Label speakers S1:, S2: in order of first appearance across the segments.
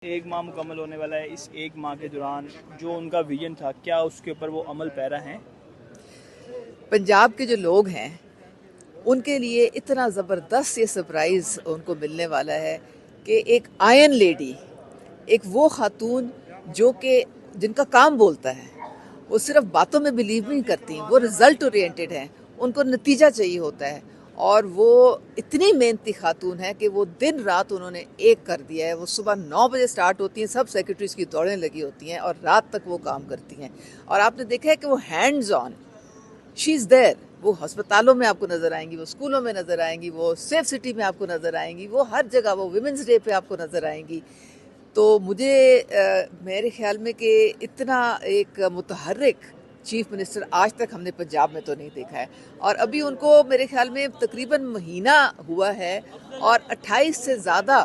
S1: ایک ماہ مکمل ہونے والا ہے. اس ایک ماہ کے دوران جو ان کا ویژن تھا کیا اس کے اوپر وہ عمل پیرا ہیں؟
S2: پنجاب کے جو لوگ ہیں ان کے لیے اتنا زبردست یہ سرپرائز ان کو ملنے والا ہے کہ ایک آئرن لیڈی، ایک وہ خاتون جو کہ جن کا کام بولتا ہے، وہ صرف باتوں میں بلیو نہیں کرتی، وہ رزلٹ اورینٹڈ ہیں، ان کو نتیجہ چاہیے ہوتا ہے. اور وہ اتنی محنتی خاتون ہے کہ وہ دن رات انہوں نے ایک کر دیا ہے. وہ صبح 9 بجے سٹارٹ ہوتی ہیں، سب سیکرٹریز کی دوڑیں لگی ہوتی ہیں اور رات تک وہ کام کرتی ہیں. اور آپ نے دیکھا ہے کہ وہ ہینڈز آن، شی از دیر. وہ ہسپتالوں میں آپ کو نظر آئیں گی، وہ اسکولوں میں نظر آئیں گی، وہ سیف سٹی میں آپ کو نظر آئیں گی، وہ ہر جگہ، وہ ویمنز ڈے پہ آپ کو نظر آئیں گی. تو مجھے میرے خیال میں کہ اتنا ایک متحرک چیف منسٹر آج تک ہم نے پنجاب میں تو نہیں دیکھا ہے. اور ابھی ان کو میرے خیال میں تقریباً مہینہ ہوا ہے اور 28 سے زیادہ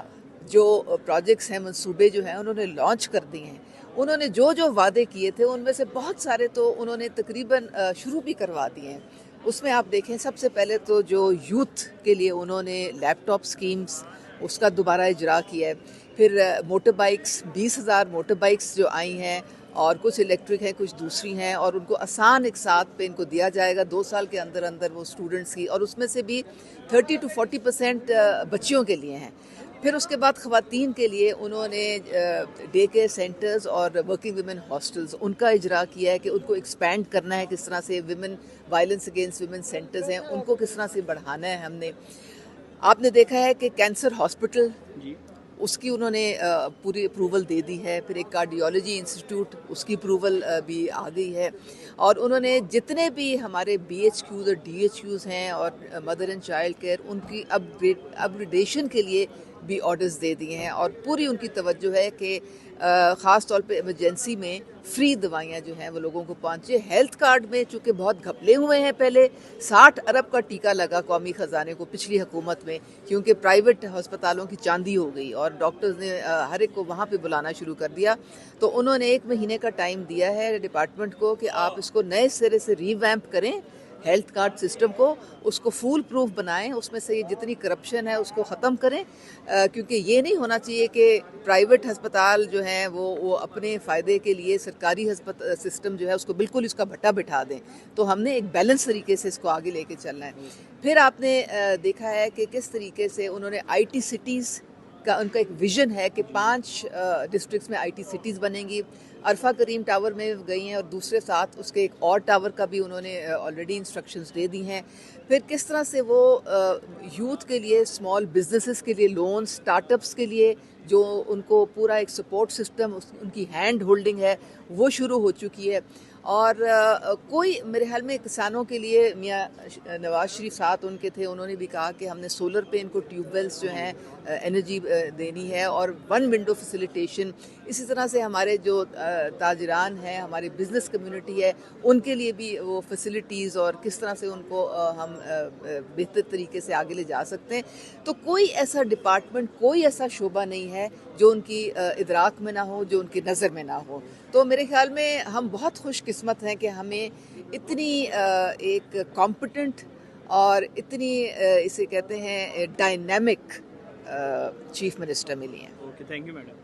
S2: جو پروجیکٹس ہیں، منصوبے جو ہیں، انہوں نے لانچ کر دیے ہیں. انہوں نے جو جو وعدے کیے تھے ان میں سے بہت سارے تو انہوں نے تقریباً شروع بھی کروا دیے ہیں. اس میں آپ دیکھیں، سب سے پہلے تو جو یوتھ کے لیے انہوں نے لیپ ٹاپ سکیمز، اس کا دوبارہ اجرا کیا ہے. پھر موٹر بائکس، 20,000 موٹر بائکس جو آئی ہیں، اور کچھ الیکٹرک ہیں، کچھ دوسری ہیں، اور ان کو آسان ایک ساتھ پہ ان کو دیا جائے گا 2 سال کے اندر اندر وہ اسٹوڈنٹس کی، اور اس میں سے بھی 30 to 40% بچیوں کے لیے ہیں. پھر اس کے بعد خواتین کے لیے انہوں نے ڈے کیئر سینٹرز اور ورکنگ ویمن ہاسٹلز، ان کا اجرا کیا ہے کہ ان کو ایکسپینڈ کرنا ہے. کس طرح سے women violence against women centres ہیں، ان کو کس طرح سے بڑھانا ہے. ہم نے آپ نے دیکھا ہے کہ کینسر ہاسپٹل،
S1: جی
S2: اس کی انہوں نے پوری اپروول دے دی ہے. پھر ایک کارڈیولوجی انسٹیٹیوٹ، اس کی اپروول بھی آ گئی ہے. اور انہوں نے جتنے بھی ہمارے بی ایچ کیوز اور ڈی ایچ کیوز ہیں اور مدر اینڈ چائلڈ کیئر، ان کی اپگریڈیشن کے لیے بھی آرڈرز دے دیے ہیں. اور پوری ان کی توجہ ہے کہ خاص طور پہ ایمرجنسی میں فری دوائیاں جو ہیں وہ لوگوں کو پہنچے. ہیلتھ کارڈ میں چونکہ بہت گھپلے ہوئے ہیں، پہلے 60 ارب کا ٹیکہ لگا قومی خزانے کو پچھلی حکومت میں، کیونکہ پرائیویٹ ہسپتالوں کی چاندی ہو گئی اور ڈاکٹرز نے ہر ایک کو وہاں پہ بلانا شروع کر دیا. تو انہوں نے 1 مہینے کا ٹائم دیا ہے ڈپارٹمنٹ کو کہ آپ اس کو نئے سرے سے ری ویمپ کریں، ہیلتھ کارڈ سسٹم کو، اس کو فول پروف بنائیں، اس میں سے جتنی کرپشن ہے اس کو ختم کریں. کیونکہ یہ نہیں ہونا چاہیے کہ پرائیویٹ ہسپتال جو ہیں وہ اپنے فائدے کے لیے سرکاری سسٹم جو ہے اس کو بالکل اس کا بھٹا بٹھا دیں. تو ہم نے ایک بیلنس طریقے سے اس کو آگے لے کے چلنا ہے. پھر آپ نے دیکھا ہے کہ کس طریقے سے انہوں نے آئی ٹی سٹیز کا، ان کا ایک ویژن ہے کہ 5 ڈسٹرکٹس میں آئی ٹی سٹیز بنیں گی. عرفہ کریم ٹاور میں گئی ہیں، اور دوسرے ساتھ اس کے ایک اور ٹاور کا بھی انہوں نے آلریڈی انسٹرکشنز دے دی ہیں. پھر کس طرح سے وہ یوتھ کے لیے، اسمال بزنسز کے لیے لون، سٹارٹ اپس کے لیے جو ان کو پورا ایک سپورٹ سسٹم، ان کی ہینڈ ہولڈنگ ہے وہ شروع ہو چکی ہے. اور کوئی میرے خیال میں کسانوں کے لیے، میاں نواز شریف ساتھ ان کے تھے، انہوں نے بھی کہا کہ ہم نے سولر پہ ان کو ٹیوب ویلز جو ہیں انرجی دینی ہے، اور 1 ونڈو فیسیلیٹیشن. اسی طرح سے ہمارے جو تاجران ہیں، ہماری بزنس کمیونٹی ہے، ان کے لیے بھی وہ فیسیلیٹیز اور کس طرح سے ان کو ہم بہتر طریقے سے آگے لے جا سکتے ہیں. تو کوئی ایسا ڈپارٹمنٹ، کوئی ایسا شعبہ نہیں ہے جو ان کی ادراک میں نہ ہو، جو ان کی نظر میں نہ ہو. تو میرے خیال میں ہم بہت خوش قسمت ہیں کہ ہمیں اتنی ایک کمپٹنٹ اور اتنی اسے کہتے ہیں ڈائنامک چیف منسٹر ملی ہیں.
S1: Okay, thank you madam.